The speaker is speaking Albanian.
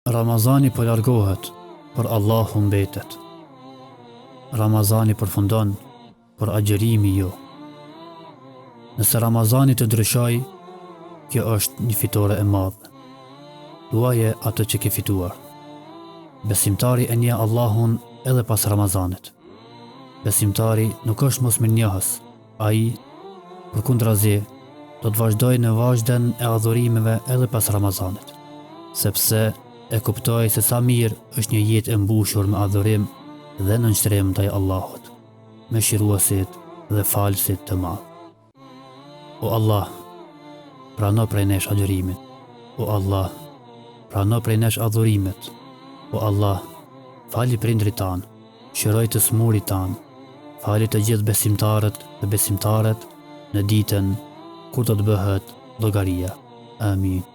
Ramazani po largohet, por Allahu mbetet. Ramazani përfundon, por agjerimi jo. Nëse Ramazani të ndryshoj, kjo është një fitore e madhe. Luaje atë që ke fituar. Besimtari e njeh Allahun edhe pas Ramazanit. Besimtari nuk është mosmirnjohës, ai përkundrazi do të vazhdojë në vazhden e adhurimeve edhe pas Ramazanit, sepse e kuptoj se sa mirë është një jetë e mbushur me adhurim dhe nënshtrim ndaj Allahut, mëshiruesit dhe falësit të madh. O Allah, prano prej nesh agjërimin. O Allah, prano prej nesh adhurimet. O Allah, fali prindrit tanë, shëroj të smurit tanë, fali të gjithë besimtarët dhe besimtaret në ditën kur do të bëhet llogaria. Amin.